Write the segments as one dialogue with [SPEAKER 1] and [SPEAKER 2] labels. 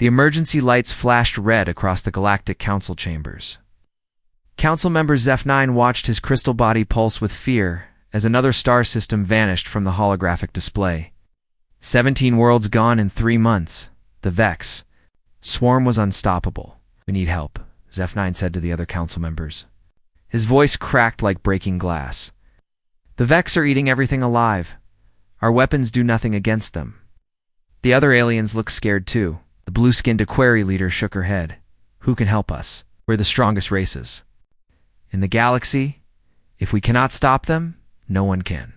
[SPEAKER 1] The emergency lights flashed red across the Galactic Council chambers. Council member Zeph9 watched his crystal body pulse with fear as another star system vanished from the holographic display. 17 worlds gone in 3 months. The Vex. Swarm was unstoppable. "We need help," Zeph9 said to the other council members. His voice cracked like breaking glass. "The Vex are eating everything alive. Our weapons do nothing against them." The other aliens looked scared too. The blue-skinned Aquari leader shook her head. "Who can help us? We're the strongest races in the galaxy. If we cannot stop them, no one can."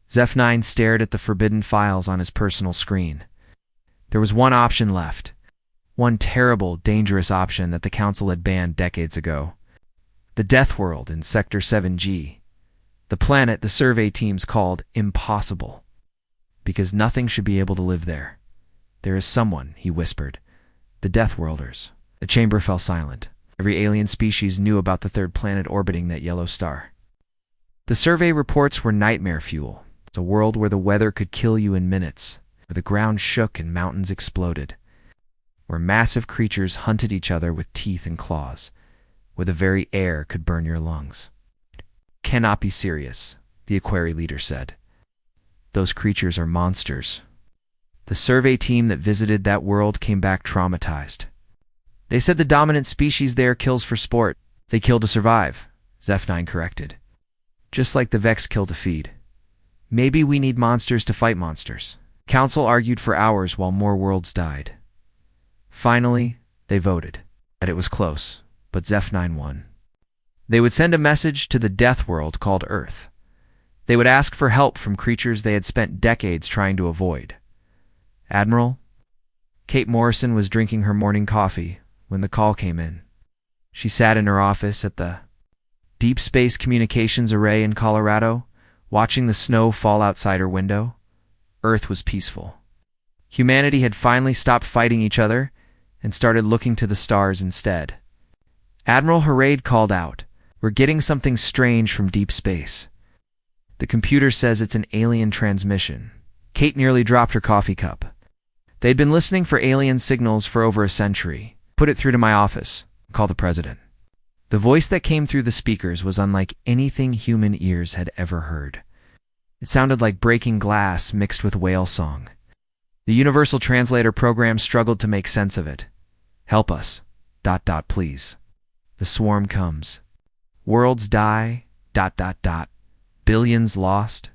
[SPEAKER 1] Zeph9 stared at the forbidden files on his personal screen. There was one option left. One terrible, dangerous option that the Council had banned decades ago. The Deathworld in Sector 7G. The planet the survey teams called impossible. Because nothing should be able to live there. "There is someone," he whispered. "The Deathworlders." The chamber fell silent. Every alien species knew about the third planet orbiting that yellow star. The survey reports were nightmare fuel. It's a world where the weather could kill you in minutes, where the ground shook and mountains exploded, where massive creatures hunted each other with teeth and claws, where the very air could burn your lungs. "Cannot be serious," the Aquari leader said. "Those creatures are monsters." The survey team that visited that world came back traumatized. "They said the dominant species there kills for sport. They kill to survive," Zeph9 corrected. "Just like the Vex kill to feed. Maybe we need monsters to fight monsters." Council argued for hours while more worlds died. Finally, they voted. That it was close, but Zeph9 won. They would send a message to the death world called Earth. They would ask for help from creatures they had spent decades trying to avoid. "Admiral?" Kate Morrison was drinking her morning coffee when the call came in. She sat in her office at the Deep Space Communications Array in Colorado, watching the snow fall outside her window. Earth was peaceful. Humanity had finally stopped fighting each other and started looking to the stars instead. Admiral Harade called out, "We're getting something strange from deep space. The computer says it's an alien transmission." Kate nearly dropped her coffee cup. They'd been listening for alien signals for over a century. "Put it through to my office. Call the president." The voice that came through the speakers was unlike anything human ears had ever heard. It sounded like breaking glass mixed with whale song. The Universal Translator program struggled to make sense of it. "Help us. ... please. The swarm comes. Worlds die. ... Billions lost. ...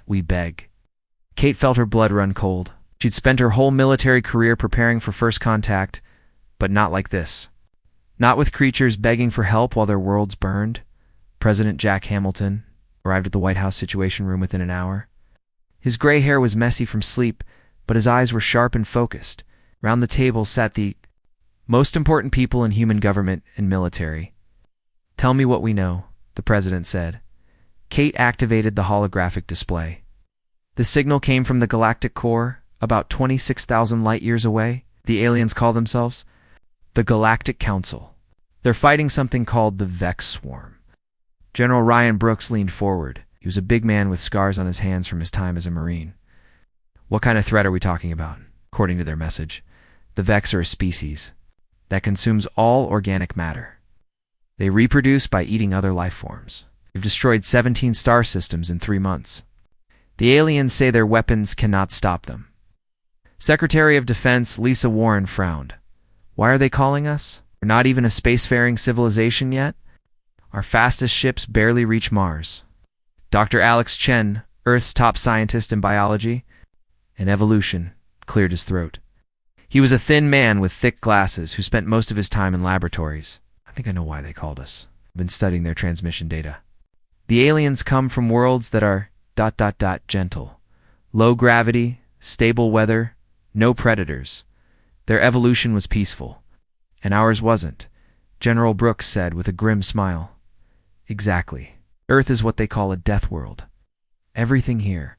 [SPEAKER 1] We beg." Kate felt her blood run cold. She'd spent her whole military career preparing for first contact, but not like this. Not with creatures begging for help while their worlds burned. President Jack Hamilton arrived at the White House Situation Room within an hour. His gray hair was messy from sleep, but his eyes were sharp and focused. Round the table sat the most important people in human government and military. "Tell me what we know," the president said. Kate activated the holographic display. The signal came from the galactic core, about 26,000 light-years away. The aliens call themselves the Galactic Council. They're fighting something called the Vex Swarm. General Ryan Brooks leaned forward. He was a big man with scars on his hands from his time as a Marine. "What kind of threat are we talking about?" According to their message, the Vex are a species that consumes all organic matter. They reproduce by eating other life forms. They've destroyed 17 star systems in 3 months. The aliens say their weapons cannot stop them. Secretary of Defense Lisa Warren frowned. "Why are they calling us? We're not even a spacefaring civilization yet. Our fastest ships barely reach Mars." Dr. Alex Chen, Earth's top scientist in biology and evolution, cleared his throat. He was a thin man with thick glasses who spent most of his time in laboratories. "I think I know why they called us. I've been studying their transmission data. The aliens come from worlds that are ... gentle. Low gravity, stable weather, no predators. Their evolution was peaceful. And ours wasn't," General Brooks said with a grim smile. "Exactly. Earth is what they call a death world. Everything here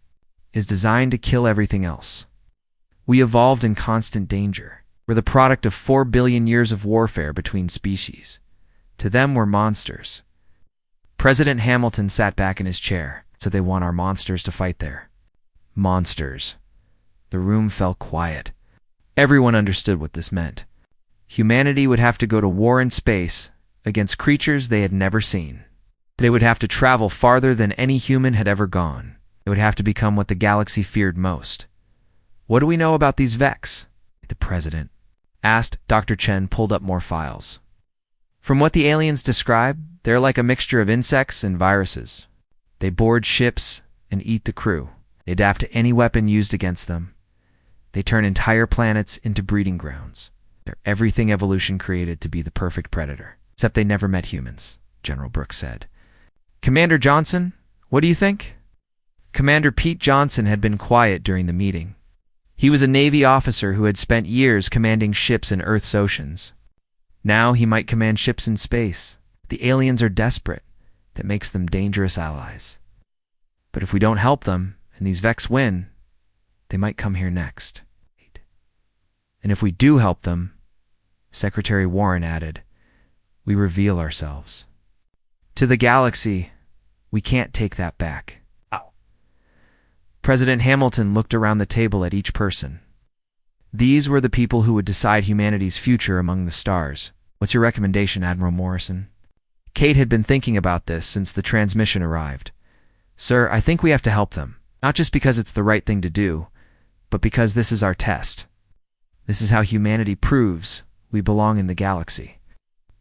[SPEAKER 1] is designed to kill everything else. We evolved in constant danger. We're the product of 4 billion years of warfare between species. To them, we're monsters." President Hamilton sat back in his chair. "So they want our monsters to fight there." Monsters. The room fell quiet. Everyone understood what this meant. Humanity would have to go to war in space against creatures they had never seen. They would have to travel farther than any human had ever gone. They would have to become what the galaxy feared most. What do we know about these Vex? The president asked. Dr. Chen pulled up more files. From what the aliens describe, they're like a mixture of insects and viruses. They board ships and eat the crew. They adapt to any weapon used against them. They turn entire planets into breeding grounds. They're everything evolution created to be the perfect predator. Except they never met humans, General Brooks said. Commander Johnson, what do you think? Commander Pete Johnson had been quiet during the meeting. He was a Navy officer who had spent years commanding ships in Earth's oceans. Now he might command ships in space. The aliens are desperate. That makes them dangerous allies. But if we don't help them, and these Vex win, they might come here next. And if we do help them, Secretary Warren added, we reveal ourselves. To the galaxy, we can't take that back. President Hamilton looked around the table at each person. These were the people who would decide humanity's future among the stars. What's your recommendation, Admiral Morrison? Kate had been thinking about this since the transmission arrived. Sir, I think we have to help them. Not just because it's the right thing to do, but because this is our test. This is how humanity proves we belong in the galaxy.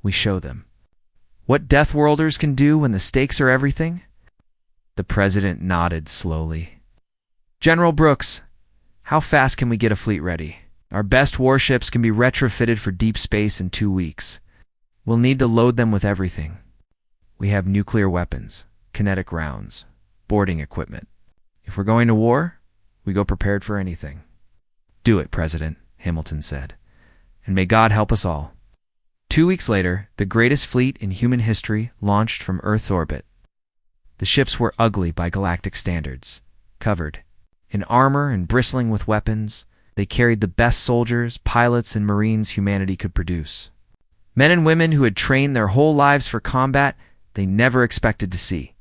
[SPEAKER 1] We show them what Deathworlders can do when the stakes are everything. The president nodded slowly. General Brooks, how fast can we get a fleet ready? Our best warships can be retrofitted for deep space in 2 weeks. We'll need to load them with everything. We have nuclear weapons, kinetic rounds, boarding equipment. If we're going to war, we go prepared for anything. Do it, President, Hamilton said. And may God help us all. 2 weeks later, the greatest fleet in human history launched from Earth's orbit. The ships were ugly by galactic standards, covered in armor and bristling with weapons. They carried the best soldiers, pilots, and marines humanity could produce. Men and women who had trained their whole lives for combat they never expected to see.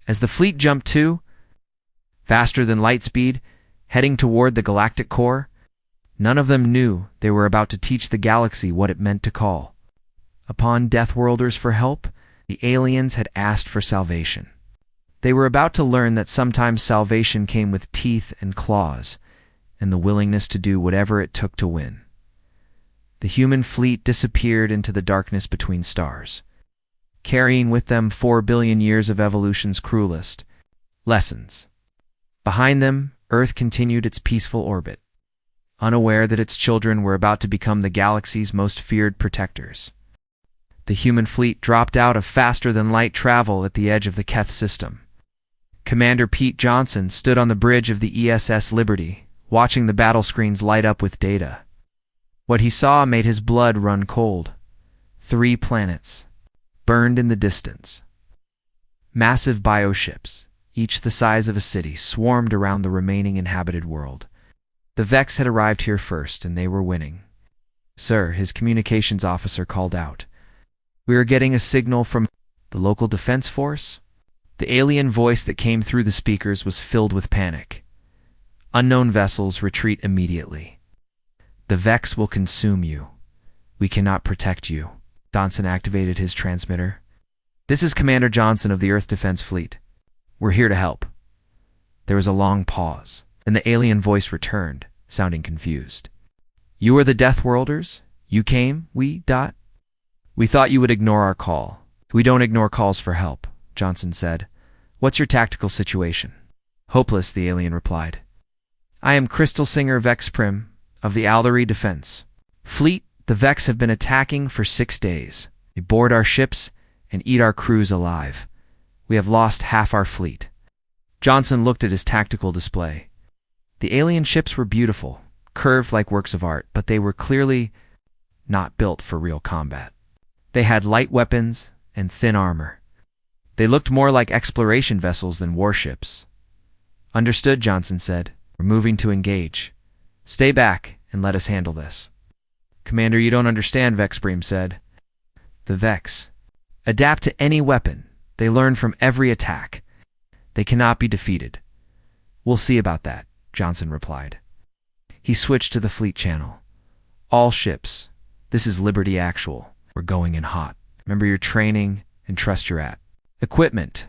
[SPEAKER 1] As the fleet jumped to, faster than light speed, heading toward the galactic core, none of them knew they were about to teach the galaxy what it meant to call. Upon Deathworlders for help, the aliens had asked for salvation. They were about to learn that sometimes salvation came with teeth and claws, and the willingness to do whatever it took to win. The human fleet disappeared into the darkness between stars, carrying with them 4 billion years of evolution's cruelest lessons. Behind them, Earth continued its peaceful orbit, unaware that its children were about to become the galaxy's most feared protectors. The human fleet dropped out of faster-than-light travel at the edge of the Keth system. Commander Pete Johnson stood on the bridge of the ESS Liberty, watching the battle screens light up with data. What he saw made his blood run cold. 3 planets, burned in the distance. Massive bioships, each the size of a city, swarmed around the remaining inhabited world. The Vex had arrived here first, and they were winning. Sir, his communications officer called out. We are getting a signal from the local defense force. The alien voice that came through the speakers was filled with panic. Unknown vessels retreat immediately. The Vex will consume you. We cannot protect you. Johnson activated his transmitter. This is Commander Johnson of the Earth Defense Fleet. We're here to help. There was a long pause, and the alien voice returned, sounding confused. You are the Deathworlders? You came? We thought you would ignore our call. We don't ignore calls for help, Johnson said. What's your tactical situation? Hopeless, the alien replied. I am Crystal Singer Vex Prim of the Aldari Defense Fleet. The Vex have been attacking for 6 days. They board our ships and eat our crews alive. We have lost half our fleet. Johnson looked at his tactical display. The alien ships were beautiful, curved like works of art, but they were clearly not built for real combat. They had light weapons and thin armor. They looked more like exploration vessels than warships. Understood, Johnson said. We're moving to engage. Stay back and let us handle this. Commander, you don't understand, Vexbream said. The Vex adapt to any weapon. They learn from every attack. They cannot be defeated. We'll see about that, Johnson replied. He switched to the fleet channel. All ships. This is Liberty Actual. We're going in hot. Remember your training and trust your at. Equipment.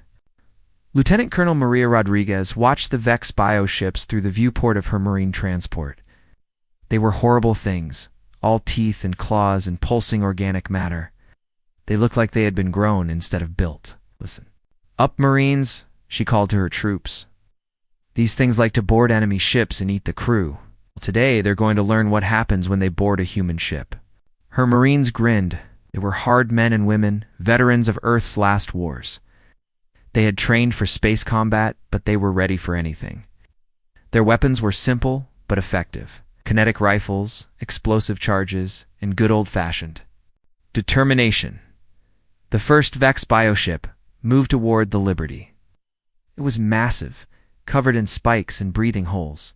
[SPEAKER 1] Lieutenant Colonel Maria Rodriguez watched the Vex bioships through the viewport of her marine transport. They were horrible things, all teeth and claws and pulsing organic matter. They looked like they had been grown instead of built. Listen. Up, Marines, she called to her troops. These things like to board enemy ships and eat the crew. Today, they're going to learn what happens when they board a human ship. Her Marines grinned. They were hard men and women, veterans of Earth's last wars. They had trained for space combat, but they were ready for anything. Their weapons were simple but effective. Kinetic rifles, explosive charges, and good old-fashioned determination. The first Vex bioship moved toward the Liberty. It was massive, covered in spikes and breathing holes.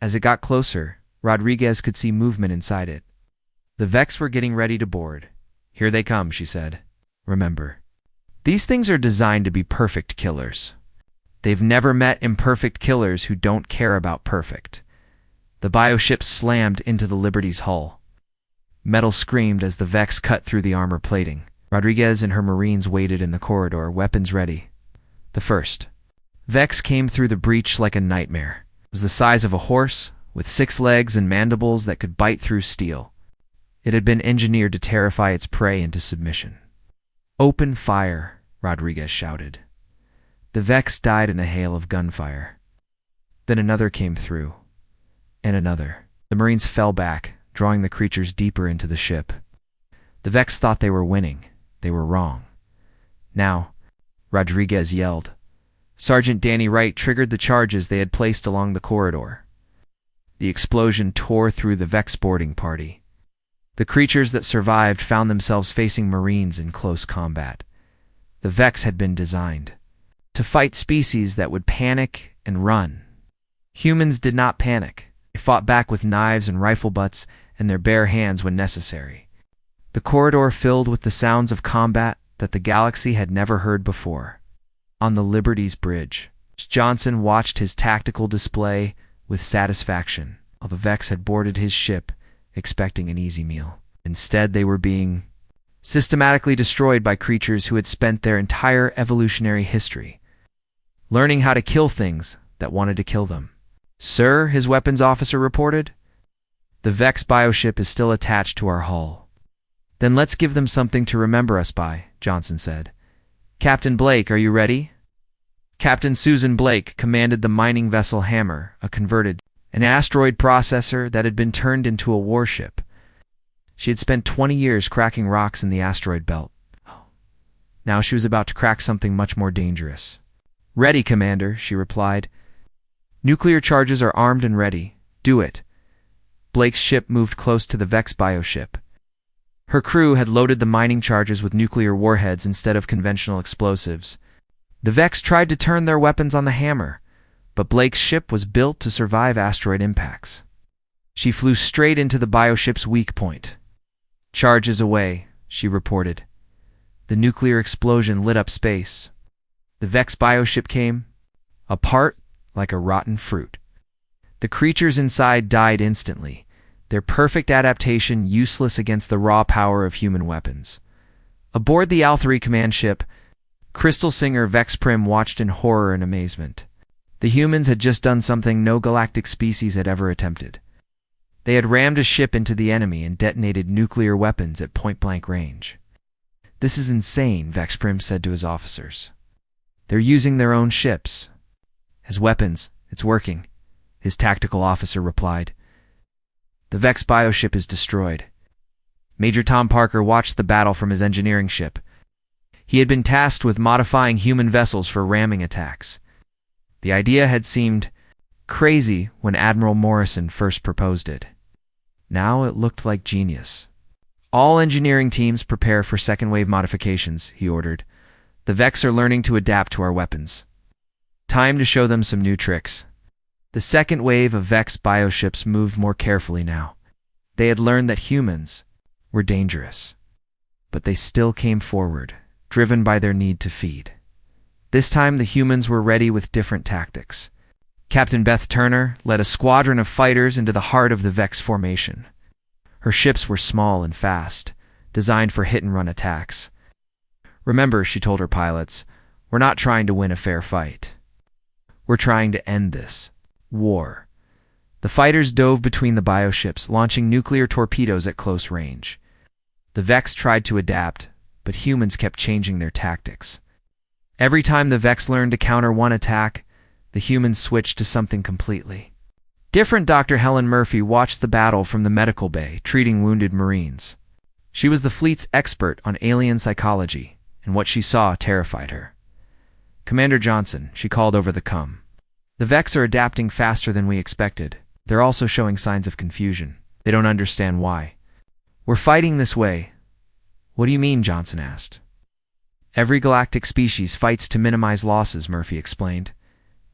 [SPEAKER 1] As it got closer, Rodriguez could see movement inside it. The Vex were getting ready to board. Here they come, she said. Remember, these things are designed to be perfect killers. They've never met imperfect killers who don't care about perfect. The bioship slammed into the Liberty's hull. Metal screamed as the Vex cut through the armor plating. Rodriguez and her Marines waited in the corridor, weapons ready. The first Vex came through the breach like a nightmare. It was the size of a horse, with 6 legs and mandibles that could bite through steel. It had been engineered to terrify its prey into submission. Open fire, Rodriguez shouted. The Vex died in a hail of gunfire. Then another came through, and another. The Marines fell back, drawing the creatures deeper into the ship. The Vex thought they were winning. They were wrong. Now, Rodriguez yelled. Sergeant Danny Wright triggered the charges they had placed along the corridor. The explosion tore through the Vex boarding party. The creatures that survived found themselves facing Marines in close combat. The Vex had been designed to fight species that would panic and run. Humans did not panic. They fought back with knives and rifle butts and their bare hands when necessary. The corridor filled with the sounds of combat that the galaxy had never heard before. On the Liberty's bridge, Johnson watched his tactical display with satisfaction, while the Vex had boarded his ship, expecting an easy meal. Instead, they were being systematically destroyed by creatures who had spent their entire evolutionary history learning how to kill things that wanted to kill them. Sir, his weapons officer reported, the Vex bioship is still attached to our hull. Then let's give them something to remember us by, Johnson said. Captain Blake, are you ready? Captain Susan Blake commanded the mining vessel Hammer, an asteroid processor that had been turned into a warship. She had spent 20 years cracking rocks in the asteroid belt. Now she was about to crack something much more dangerous. Ready, Commander, she replied. Nuclear charges are armed and ready. Do it. Blake's ship moved close to the Vex bioship. Her crew had loaded the mining charges with nuclear warheads instead of conventional explosives. The Vex tried to turn their weapons on the Hammer, but Blake's ship was built to survive asteroid impacts. She flew straight into the bioship's weak point. Charges away, she reported. The nuclear explosion lit up space. The Vex bioship came apart like a rotten fruit. The creatures inside died instantly, their perfect adaptation useless against the raw power of human weapons. Aboard the Al-3 command ship, Crystal Singer Vex Prim watched in horror and amazement. The humans had just done something no galactic species had ever attempted. They had rammed a ship into the enemy and detonated nuclear weapons at point-blank range. This is insane, Vex Prim said to his officers. They're using their own ships as weapons. It's working, his tactical officer replied. The Vex bioship is destroyed. Major Tom Parker watched the battle from his engineering ship. He had been tasked with modifying human vessels for ramming attacks. The idea had seemed crazy when Admiral Morrison first proposed it. Now it looked like genius. All engineering teams prepare for second-wave modifications, he ordered. The Vex are learning to adapt to our weapons. Time to show them some new tricks. The second wave of Vex bioships moved more carefully now. They had learned that humans were dangerous, but they still came forward, driven by their need to feed. This time the humans were ready with different tactics. Captain Beth Turner led a squadron of fighters into the heart of the Vex formation. Her ships were small and fast, designed for hit-and-run attacks. "Remember," she told her pilots, "we're not trying to win a fair fight. We're trying to end this war." The fighters dove between the bioships, launching nuclear torpedoes at close range. The Vex tried to adapt, but humans kept changing their tactics. Every time the Vex learned to counter one attack, the humans switched to something completely different. Dr. Helen Murphy watched the battle from the medical bay, treating wounded Marines. She was the fleet's expert on alien psychology, and what she saw terrified her. "Commander Johnson," she called over the comm. "The Vex are adapting faster than we expected. They're also showing signs of confusion. They don't understand why. We're fighting this way." "What do you mean?" Johnson asked. "Every galactic species fights to minimize losses," Murphy explained.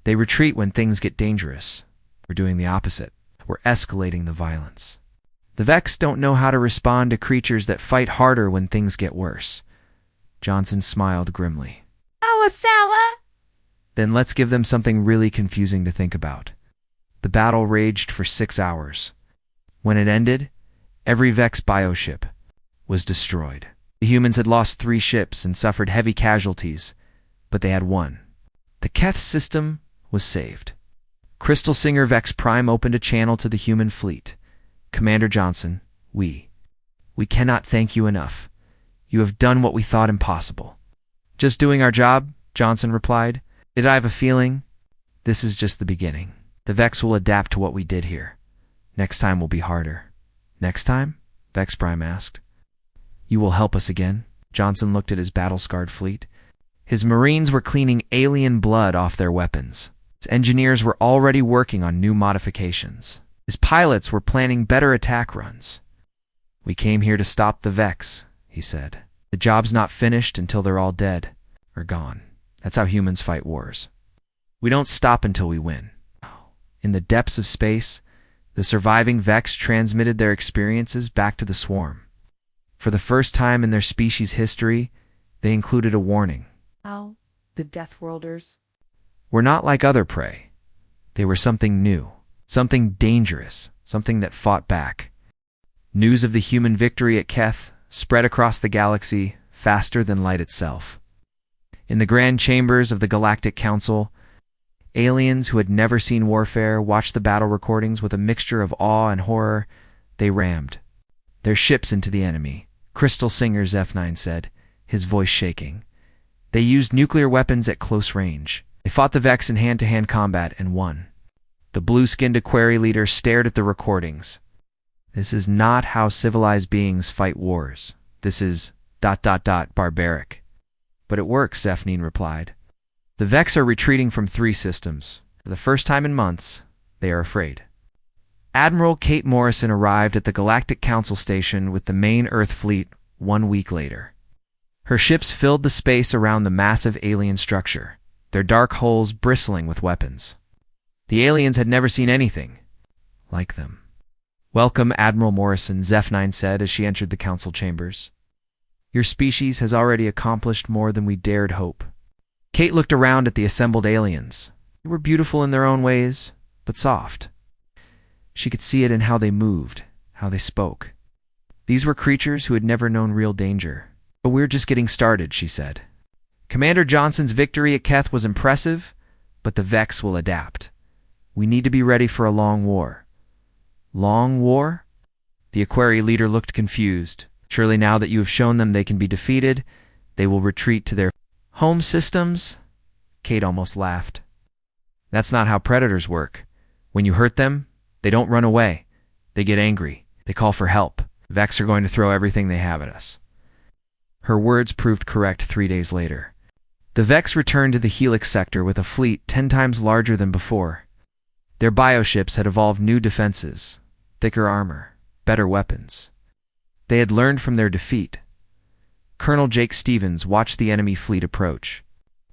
[SPEAKER 1] "They retreat when things get dangerous. We're doing the opposite. We're escalating the violence. The Vex don't know how to respond to creatures that fight harder when things get worse." Johnson smiled grimly.
[SPEAKER 2] "Sala!"
[SPEAKER 1] "Then let's give them something really confusing to think about." The battle raged for 6 hours. When it ended, every Vex bioship was destroyed. The humans had lost 3 ships and suffered heavy casualties, but they had won. The Keth system was saved. Crystal Singer Vex Prime opened a channel to the human fleet. "Commander Johnson, we cannot thank you enough. You have done what we thought impossible." "Just doing our job," Johnson replied. "Did I have a feeling? This is just the beginning. The Vex will adapt to what we did here. Next time will be harder." "Next time?" Vex Prime asked. "You will help us again?" Johnson looked at his battle-scarred fleet. His Marines were cleaning alien blood off their weapons. His engineers were already working on new modifications. His pilots were planning better attack runs. "We came here to stop the Vex," he said. "The job's not finished until they're all dead or gone. That's how humans fight wars. We don't stop until we win." In the depths of space, the surviving Vex transmitted their experiences back to the swarm. For the first time in their species' history, they included a warning.
[SPEAKER 2] The Deathworlders.
[SPEAKER 1] We're not like other prey. They were something new, something dangerous, something that fought back. News of the human victory at Keth spread across the galaxy faster than light itself. In the grand chambers of the Galactic Council, aliens who had never seen warfare watched the battle recordings with a mixture of awe and horror. They rammed their ships into the enemy. Crystal Singer F9 said, his voice shaking. They used nuclear weapons at close range. They fought the Vex in hand-to-hand combat and won. The blue-skinned Aquari leader stared at the recordings. "This is not how civilized beings fight wars. This is ... barbaric." "But it works," Zephnine replied. "The Vex are retreating from 3 systems. For the first time in months, they are afraid." Admiral Kate Morrison arrived at the Galactic Council Station with the main Earth fleet 1 week later. Her ships filled the space around the massive alien structure, their dark hulls bristling with weapons. The aliens had never seen anything like them. "Welcome, Admiral Morrison," Zephnine said as she entered the council chambers. "Your species has already accomplished more than we dared hope." Kate looked around at the assembled aliens. They were beautiful in their own ways, but soft. She could see it in how they moved, how they spoke. These were creatures who had never known real danger. "But we're just getting started," she said. "Commander Johnson's victory at Keth was impressive, but the Vex will adapt. We need to be ready for a long war." "Long war?" The Aquari leader looked confused. "Surely now that you have shown them they can be defeated, they will retreat to their home systems?" Kate almost laughed. "That's not how predators work. When you hurt them, they don't run away. They get angry. They call for help. Vex are going to throw everything they have at us." Her words proved correct 3 days later. The Vex returned to the Helix sector with a fleet 10 times larger than before. Their bioships had evolved new defenses, thicker armor, better weapons. They had learned from their defeat. Colonel Jake Stevens watched the enemy fleet approach.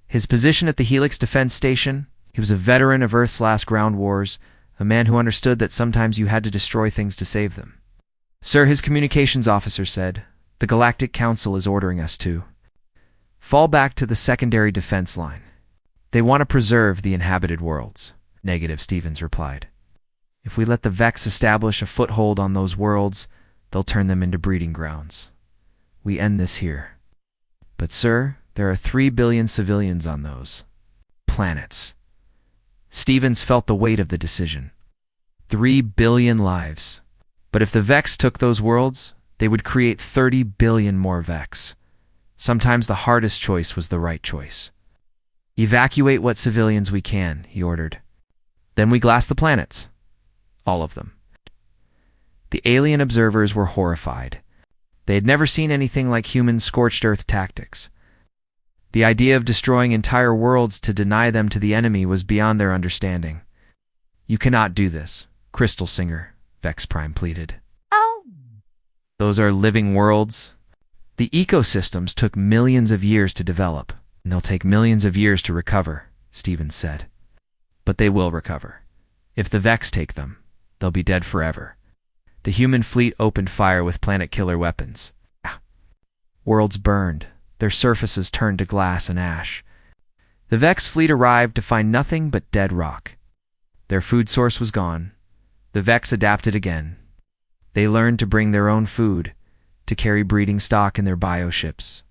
[SPEAKER 1] His position at the Helix defense station, he was a veteran of Earth's last ground wars, a man who understood that sometimes you had to destroy things to save them. "Sir," his communications officer said, "the Galactic Council is ordering us to fall back to the secondary defense line. They want to preserve the inhabited worlds." Negative, Stevens replied. If we let the Vex establish a foothold on those worlds, they'll turn them into breeding grounds. We end this here. But sir, there are 3 billion civilians on those planets. Stevens felt the weight of the decision. 3 billion lives. But if the Vex took those worlds, they would create 30 billion more Vex. Sometimes the hardest choice was the right choice. Evacuate what civilians we can, he ordered. Then we glass the planets. All of them. The alien observers were horrified. They had never seen anything like human scorched earth tactics. The idea of destroying entire worlds to deny them to the enemy was beyond their understanding. You cannot do this, Crystal Singer, Vex Prime pleaded.
[SPEAKER 2] Oh!
[SPEAKER 1] Those are living worlds. The ecosystems took millions of years to develop, and they'll take millions of years to recover, Stevens said. But they will recover. If the Vex take them, they'll be dead forever. The human fleet opened fire with planet-killer weapons. Worlds burned. Their surfaces turned to glass and ash. The Vex fleet arrived to find nothing but dead rock. Their food source was gone. The Vex adapted again. They learned to bring their own food, to carry breeding stock in their bioships.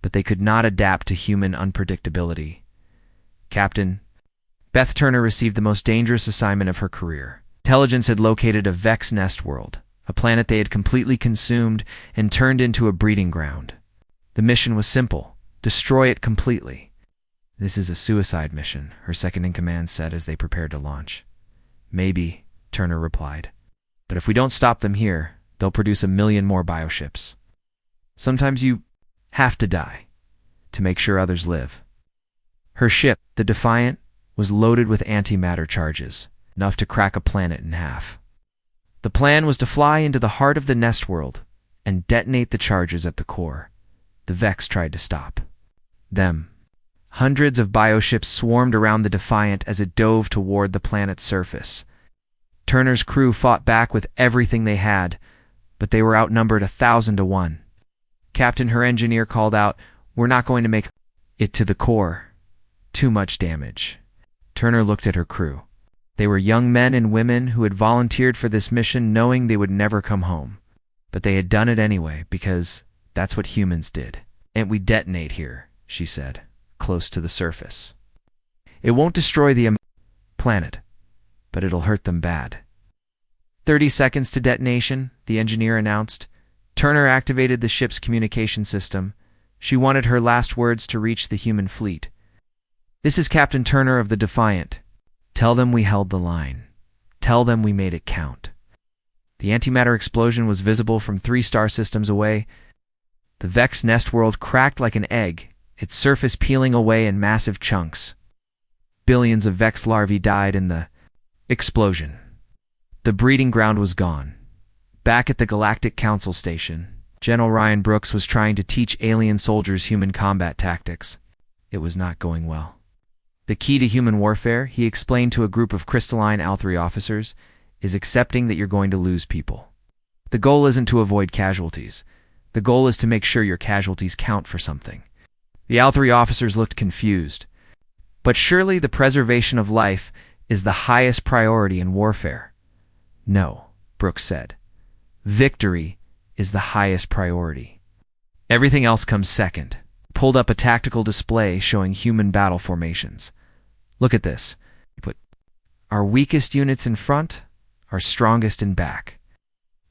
[SPEAKER 1] But they could not adapt to human unpredictability. Captain, Beth Turner received the most dangerous assignment of her career. Intelligence had located a Vex nest world, a planet they had completely consumed and turned into a breeding ground. The mission was simple: destroy it completely. This is a suicide mission, her second-in-command said as they prepared to launch. Maybe, Turner replied. But if we don't stop them here, they'll produce 1 million more bioships. Sometimes you have to die to make sure others live. Her ship, the Defiant, was loaded with antimatter charges, enough to crack a planet in half. The plan was to fly into the heart of the nest world and detonate the charges at the core. The Vex tried to stop them. Hundreds of bioships swarmed around the Defiant as it dove toward the planet's surface. Turner's crew fought back with everything they had, but they were outnumbered 1,000 to 1. Captain, her engineer, called out, "We're not going to make it to the core. Too much damage." Turner looked at her crew. They were young men and women who had volunteered for this mission knowing they would never come home. But they had done it anyway, because that's what humans did. "And we detonate here," she said, close to the surface. "It won't destroy the planet, but it'll hurt them bad." 30 seconds to detonation, the engineer announced. Turner activated the ship's communication system. She wanted her last words to reach the human fleet. "This is Captain Turner of the Defiant. Tell them we held the line. Tell them we made it count." The antimatter explosion was visible from 3 star systems away. The Vex nest world cracked like an egg, its surface peeling away in massive chunks. Billions of Vex larvae died in the explosion. The breeding ground was gone. Back at the Galactic Council Station, General Ryan Brooks was trying to teach alien soldiers human combat tactics. It was not going well. The key to human warfare, he explained to a group of crystalline AL3 officers, is accepting that you're going to lose people. The goal isn't to avoid casualties. The goal is to make sure your casualties count for something. The AL3 officers looked confused. But surely the preservation of life is the highest priority in warfare. "No," Brooks said. "Victory is the highest priority. Everything else comes second." Pulled up a tactical display showing human battle formations. "Look at this. We put our weakest units in front, our strongest in back.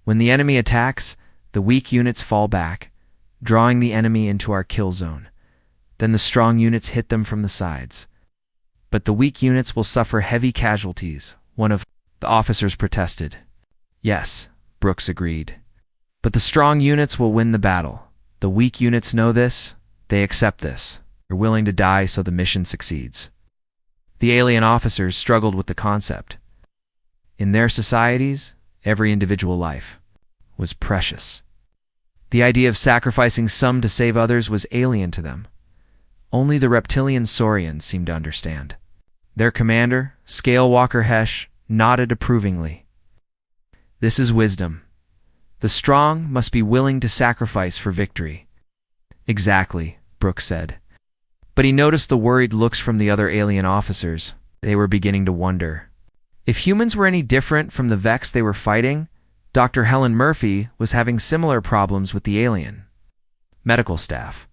[SPEAKER 1] When the enemy attacks, the weak units fall back, drawing the enemy into our kill zone. Then the strong units hit them from the sides. But the weak units will suffer heavy casualties," one of the officers protested. "Yes," Brooks agreed. "But the strong units will win the battle. The weak units know this. They accept this. They're willing to die so the mission succeeds." The alien officers struggled with the concept. In their societies, every individual life was precious. The idea of sacrificing some to save others was alien to them. Only the reptilian Saurians seemed to understand. Their commander, Scale Walker Hesh, nodded approvingly. "This is wisdom. The strong must be willing to sacrifice for victory." "Exactly," Brooks said. But he noticed the worried looks from the other alien officers. They were beginning to wonder. If humans were any different from the Vex they were fighting, Dr. Helen Murphy was having similar problems with the alien medical staff.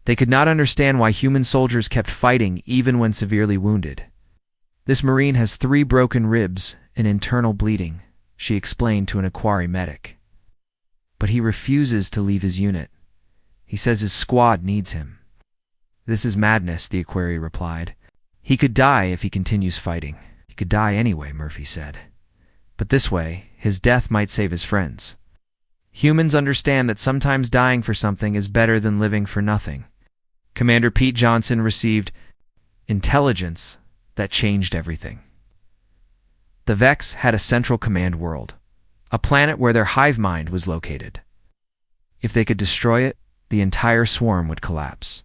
[SPEAKER 1] They could not understand why human soldiers kept fighting even when severely wounded. "This Marine has 3 broken ribs and internal bleeding," she explained to an Aquari medic. "But he refuses to leave his unit. He says his squad needs him." "This is madness," the Aquari replied. "He could die if he continues fighting." "He could die anyway," Murphy said. "But this way, his death might save his friends." Humans understand that sometimes dying for something is better than living for nothing. Commander Pete Johnson received intelligence that changed everything. The Vex had a central command world, a planet where their hive mind was located. If they could destroy it, the entire swarm would collapse.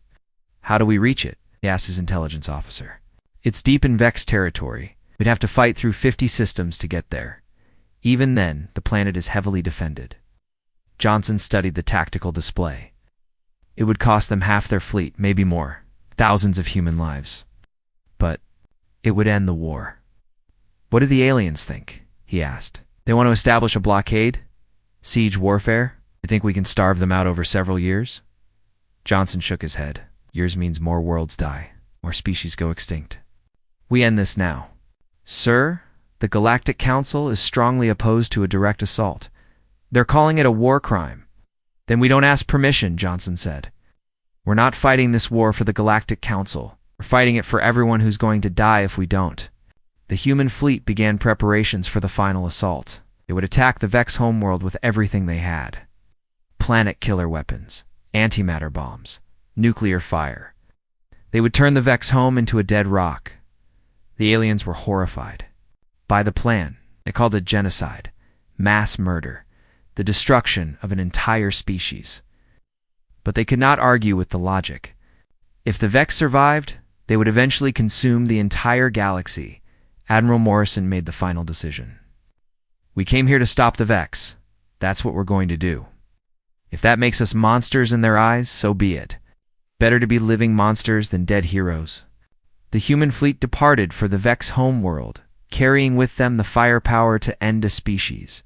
[SPEAKER 1] "How do we reach it?" he asked his intelligence officer. "It's deep in Vex territory. We'd have to fight through 50 systems to get there. Even then, the planet is heavily defended." Johnson studied the tactical display. It would cost them half their fleet, maybe more, thousands of human lives. But it would end the war. "What do the aliens think?" he asked. "They want to establish a blockade? Siege warfare? They think we can starve them out over several years?" Johnson shook his head. "Years means more worlds die, more species go extinct. We end this now." "Sir, the Galactic Council is strongly opposed to a direct assault. They're calling it a war crime." "Then we don't ask permission," Johnson said. "We're not fighting this war for the Galactic Council. We're fighting it for everyone who's going to die if we don't." The human fleet began preparations for the final assault. They would attack the Vex homeworld with everything they had. Planet killer weapons, antimatter bombs, nuclear fire. They would turn the Vex home into a dead rock. The aliens were horrified by the plan. They called it genocide, mass murder, the destruction of an entire species. But they could not argue with the logic. If the Vex survived, they would eventually consume the entire galaxy. Admiral Morrison made the final decision. "We came here to stop the Vex. That's what we're going to do. If that makes us monsters in their eyes, so be it. Better to be living monsters than dead heroes." The human fleet departed for the Vex homeworld, carrying with them the firepower to end a species.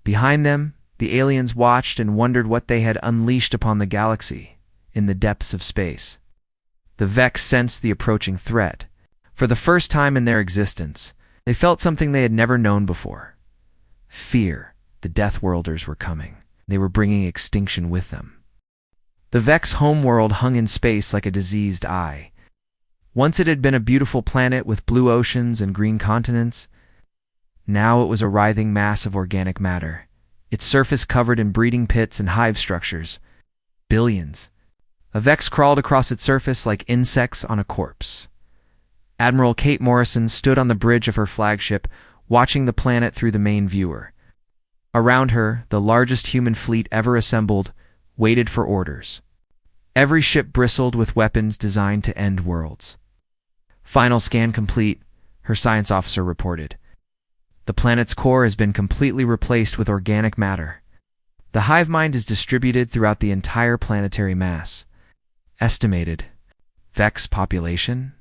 [SPEAKER 1] Behind them, the aliens watched and wondered what they had unleashed upon the galaxy in the depths of space. The Vex sensed the approaching threat. For the first time in their existence, they felt something they had never known before. Fear. The Deathworlders were coming. They were bringing extinction with them. The Vex homeworld hung in space like a diseased eye. Once it had been a beautiful planet with blue oceans and green continents. Now it was a writhing mass of organic matter, its surface covered in breeding pits and hive structures. Billions. A Vex crawled across its surface like insects on a corpse. Admiral Kate Morrison stood on the bridge of her flagship, watching the planet through the main viewer. Around her, the largest human fleet ever assembled waited for orders. Every ship bristled with weapons designed to end worlds. "Final scan complete," her science officer reported. "The planet's core has been completely replaced with organic matter. The hive mind is distributed throughout the entire planetary mass." "Estimated Vex population?"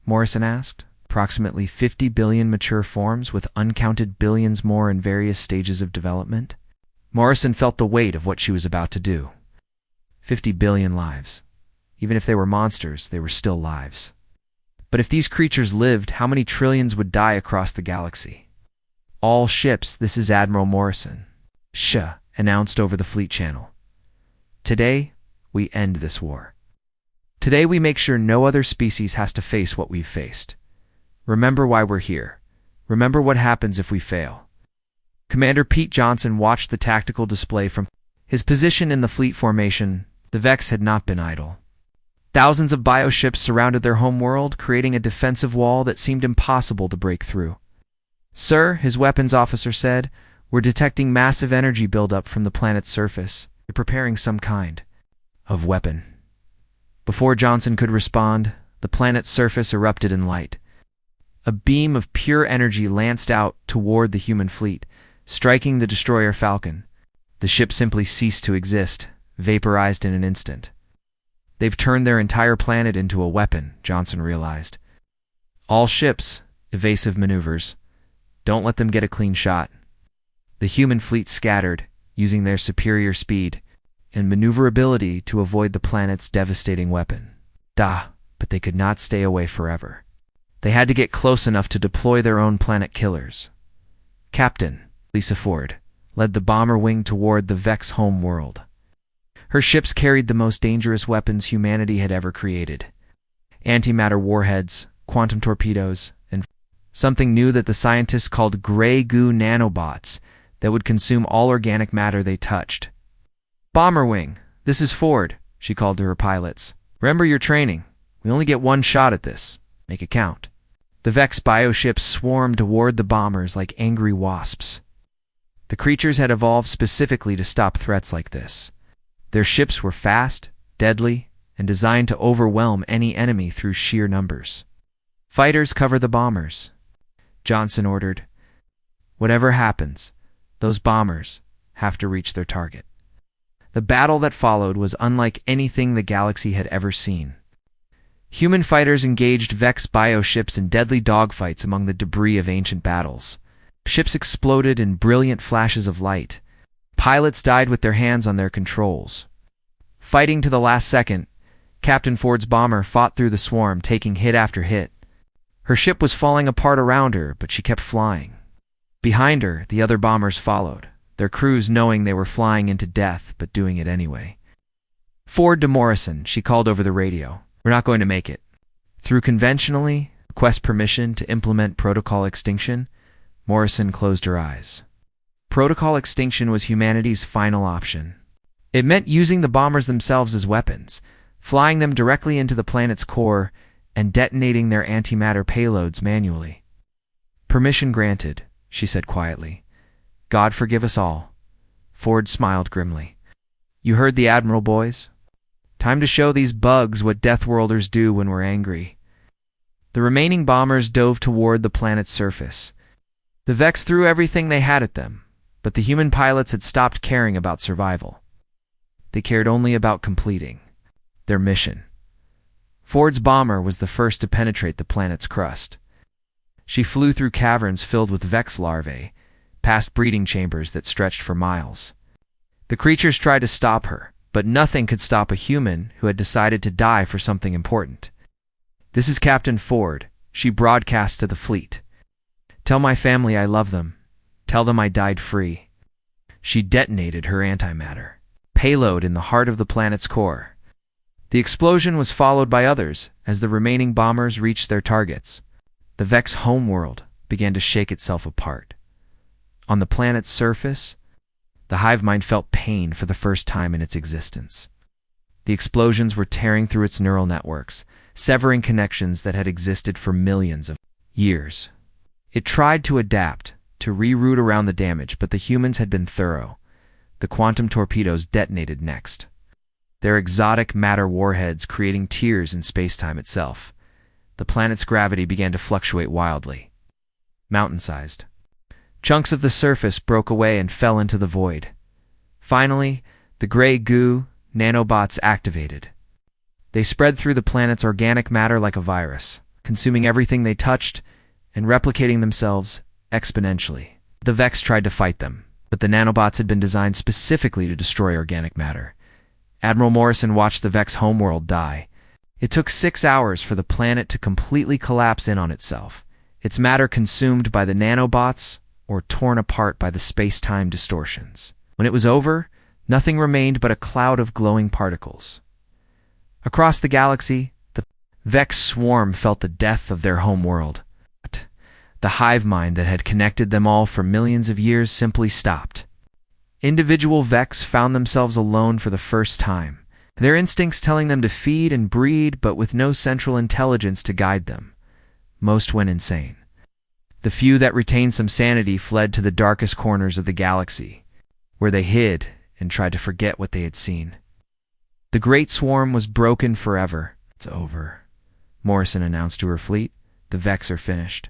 [SPEAKER 1] Morrison asked. "Approximately 50 billion mature forms with uncounted billions more in various stages of development." Morrison felt the weight of what she was about to do. 50 billion lives. Even if they were monsters, they were still lives. But if these creatures lived, how many trillions would die across the galaxy? "All ships, this is Admiral Morrison," SHA announced over the fleet channel. "Today, we end this war. Today we make sure no other species has to face what we've faced. Remember why we're here. Remember what happens if we fail." Commander Pete Johnson watched the tactical display from his position in the fleet formation. The Vex had not been idle. Thousands of bioships surrounded their homeworld, creating a defensive wall that seemed impossible to break through. "Sir," his weapons officer said, "we're detecting massive energy buildup from the planet's surface. They're preparing some kind of weapon." Before Johnson could respond, the planet's surface erupted in light. A beam of pure energy lanced out toward the human fleet, striking the destroyer Falcon. The ship simply ceased to exist, vaporized in an instant. "They've turned their entire planet into a weapon," Johnson realized. "All ships, evasive maneuvers. Don't let them get a clean shot. The human fleet scattered, using their superior speed and maneuverability to avoid the planet's devastating weapon. But they could not stay away forever. They had to get close enough to deploy their own planet killers. Captain Lisa Ford led the bomber wing toward the Vex home world. Her ships carried the most dangerous weapons humanity had ever created. Antimatter warheads, quantum torpedoes, and something new that the scientists called gray goo nanobots that would consume all organic matter they touched. "Bomber wing, this is Ford," she called to her pilots. "Remember your training. We only get one shot at this. Make it count." The Vex bioships swarmed toward the bombers like angry wasps. The creatures had evolved specifically to stop threats like this. Their ships were fast, deadly, and designed to overwhelm any enemy through sheer numbers. "Fighters, cover the bombers," Johnson ordered. "Whatever happens, those bombers have to reach their target." The battle that followed was unlike anything the galaxy had ever seen. Human fighters engaged Vex bioships in deadly dogfights among the debris of ancient battles. Ships exploded in brilliant flashes of light. Pilots died with their hands on their controls. Fighting to the last second, Captain Ford's bomber fought through the swarm, taking hit after hit. Her ship was falling apart around her, but she kept flying. Behind her, the other bombers followed, their crews knowing they were flying into death, but doing it anyway. "Ford to Morrison," she called over the radio. "We're not going to make it." Through conventionally request permission to implement protocol extinction, Morrison closed her eyes. Protocol extinction was humanity's final option. It meant using the bombers themselves as weapons, flying them directly into the planet's core, and detonating their antimatter payloads manually. "Permission granted," she said quietly. "God forgive us all." Ford smiled grimly. "You heard the Admiral, boys? Time to show these bugs what Deathworlders do when we're angry." The remaining bombers dove toward the planet's surface. The Vex threw everything they had at them, but the human pilots had stopped caring about survival. They cared only about completing their mission. Ford's bomber was the first to penetrate the planet's crust. She flew through caverns filled with Vex larvae, past breeding chambers that stretched for miles. The creatures tried to stop her, but nothing could stop a human who had decided to die for something important. "This is Captain Ford," she broadcast to the fleet. "Tell my family I love them. Tell them I died free." She detonated her antimatter payload in the heart of the planet's core. The explosion was followed by others as the remaining bombers reached their targets. The Vex homeworld began to shake itself apart. On the planet's surface, the hive mind felt pain for the first time in its existence. The explosions were tearing through its neural networks, severing connections that had existed for millions of years. It tried to adapt, to reroute around the damage, but the humans had been thorough. The quantum torpedoes detonated next, their exotic matter warheads creating tears in space-time itself. The planet's gravity began to fluctuate wildly, mountain-sized. Chunks of the surface broke away and fell into the void. Finally, the gray goo nanobots activated. They spread through the planet's organic matter like a virus, consuming everything they touched and replicating themselves exponentially. The Vex tried to fight them, but the nanobots had been designed specifically to destroy organic matter. Admiral Morrison watched the Vex homeworld die. It took 6 hours for the planet to completely collapse in on itself, its matter consumed by the nanobots or torn apart by the space-time distortions. When it was over, nothing remained but a cloud of glowing particles. Across the galaxy, the Vex swarm felt the death of their homeworld. The hive mind that had connected them all for millions of years simply stopped. Individual Vex found themselves alone for the first time, their instincts telling them to feed and breed, but with no central intelligence to guide them. Most went insane. The few that retained some sanity fled to the darkest corners of the galaxy, where they hid and tried to forget what they had seen. The great swarm was broken forever. "It's over," Morrison announced to her fleet. "The Vex are finished."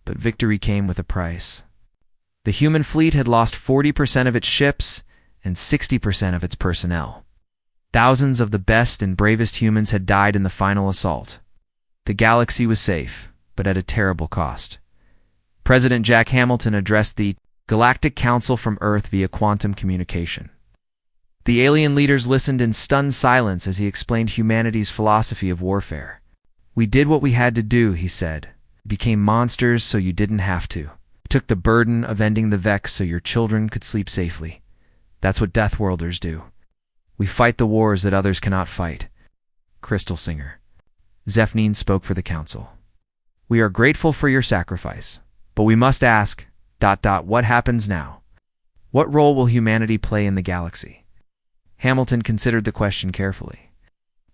[SPEAKER 1] But victory came with a price. The human fleet had lost 40% of its ships and 60% of its personnel. Thousands of the best and bravest humans had died in the final assault. The galaxy was safe, but at a terrible cost. President Jack Hamilton addressed the Galactic Council from Earth via quantum communication. The alien leaders listened in stunned silence as he explained humanity's philosophy of warfare. "We did what we had to do," he said. "Became monsters so you didn't have to. Took the burden of ending the Vex so your children could sleep safely. That's what Deathworlders do. We fight the wars that others cannot fight." Crystal Singer. Zephnine spoke for the council. "We are grateful for your sacrifice, but we must ask, what happens now? What role will humanity play in the galaxy?" Hamilton considered the question carefully.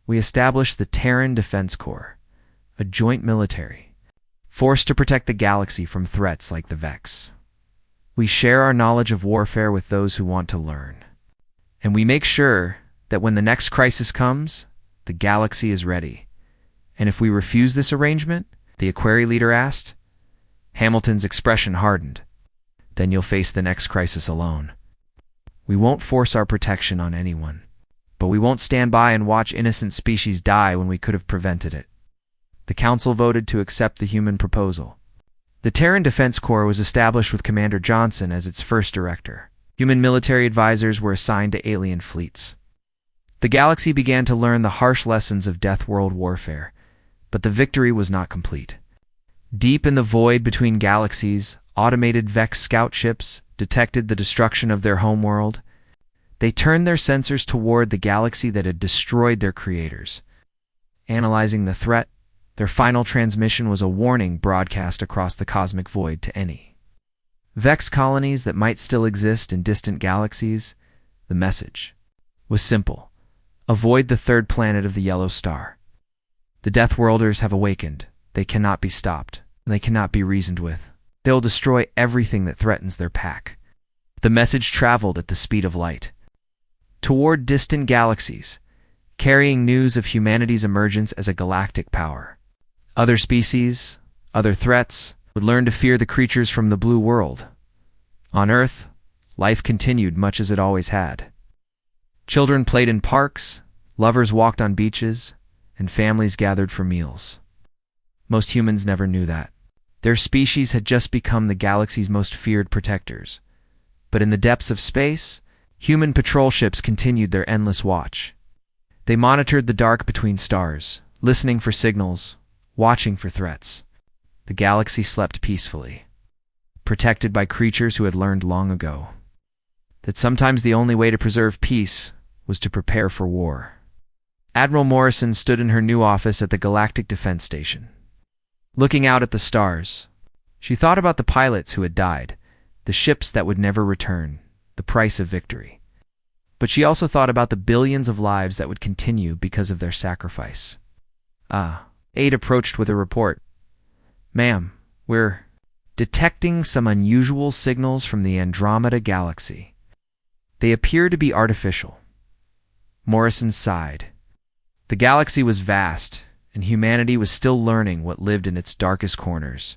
[SPEAKER 1] "We established the Terran Defense Corps, a joint military, force to protect the galaxy from threats like the Vex. We share our knowledge of warfare with those who want to learn. And we make sure that when the next crisis comes, the galaxy is ready. And if we refuse this arrangement," the Aquari leader asked. Hamilton's expression hardened. "Then you'll face the next crisis alone. We won't force our protection on anyone, but we won't stand by and watch innocent species die when we could have prevented it." The council voted to accept the human proposal. The Terran Defense Corps was established with Commander Johnson as its first director. Human military advisors were assigned to alien fleets. The galaxy began to learn the harsh lessons of Deathworld warfare, but the victory was not complete. Deep in the void between galaxies, automated Vex scout ships detected the destruction of their homeworld. They turned their sensors toward the galaxy that had destroyed their creators. Analyzing the threat, their final transmission was a warning broadcast across the cosmic void to any Vex colonies that might still exist in distant galaxies. The message was simple: avoid the third planet of the yellow star. The Deathworlders have awakened. They cannot be stopped. They cannot be reasoned with. They'll destroy everything that threatens their pack. The message traveled at the speed of light toward distant galaxies, carrying news of humanity's emergence as a galactic power. Other species, other threats, would learn to fear the creatures from the blue world. On Earth, life continued much as it always had. Children played in parks, lovers walked on beaches, and families gathered for meals. Most humans never knew that. Their species had just become the galaxy's most feared protectors. But in the depths of space, human patrol ships continued their endless watch. They monitored the dark between stars, listening for signals, watching for threats. The galaxy slept peacefully, protected by creatures who had learned long ago that sometimes the only way to preserve peace was to prepare for war. Admiral Morrison stood in her new office at the Galactic Defense Station. Looking out at the stars, she thought about the pilots who had died, the ships that would never return, the price of victory. But she also thought about the billions of lives that would continue because of their sacrifice. Aide approached with a report. "Ma'am, we're detecting some unusual signals from the Andromeda Galaxy. They appear to be artificial." Morrison sighed. The galaxy was vast, and humanity was still learning what lived in its darkest corners.